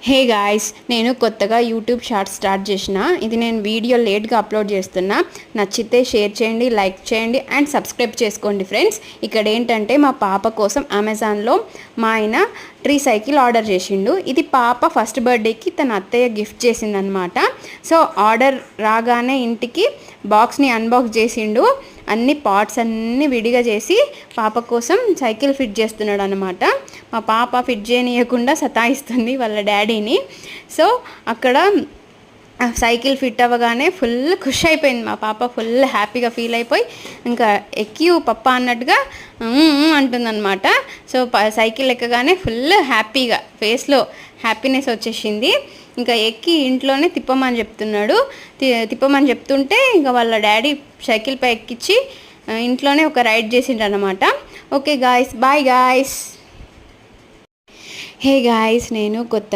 Hey guys, నేను కొత్తగా YouTube shorts start చేసిన. ఇది నేను వీడియో లేట్గా అప్లోడ్ చేస్తున్నా. నచ్చితే షేర్ చేయండి, లైక్ చేయండి అండ్ సబ్స్క్రైబ్ చేసుకోండి ఫ్రెండ్స్. ఇక్కడ ఏంటంటే మా పాప కోసం అమెజాన్లో మా ఆయన ట్రీ సైకిల్ ఆర్డర్ చేసిండు. ఇది పాప ఫస్ట్ బర్త్డేకి తన అత్తయ్య గిఫ్ట్ చేసిందనమాట. సో ఆర్డర్ రాగానే ఇంటికి బాక్స్ని అన్బాక్స్ చేసిండు. అన్ని పార్ట్స్ అన్నీ విడిగా చేసి పాప కోసం సైకిల్ ఫిట్ చేస్తున్నాడు అనమాట. మా పాప ఫిట్ చేయనీయకుండా సతాయిస్తుంది వాళ్ళ డాడీని. సో అక్కడ సైకిల్ ఫిట్ అవ్వగానే ఫుల్ ఖుషి అయిపోయింది మా పాప. ఫుల్ హ్యాపీగా ఫీల్ అయిపోయి ఇంకా ఎక్కియు పప్ప అన్నట్టుగా అంటుందన్నమాట. సో సైకిల్ ఎక్కగానే ఫుల్ హ్యాపీగా ఫేస్లో హ్యాపీనెస్ వచ్చేసింది. ఇంకా ఎక్కి ఇంట్లోనే తిప్పమని చెప్తున్నాడు. తిప్పమని చెప్తుంటే ఇంకా వాళ్ళ డాడీ సైకిల్ పై ఎక్కించి ఇంట్లోనే ఒక రైడ్ చేసిండ్రు అనమాట. Okay guys, bye guys. Hey guys, నేను కొత్త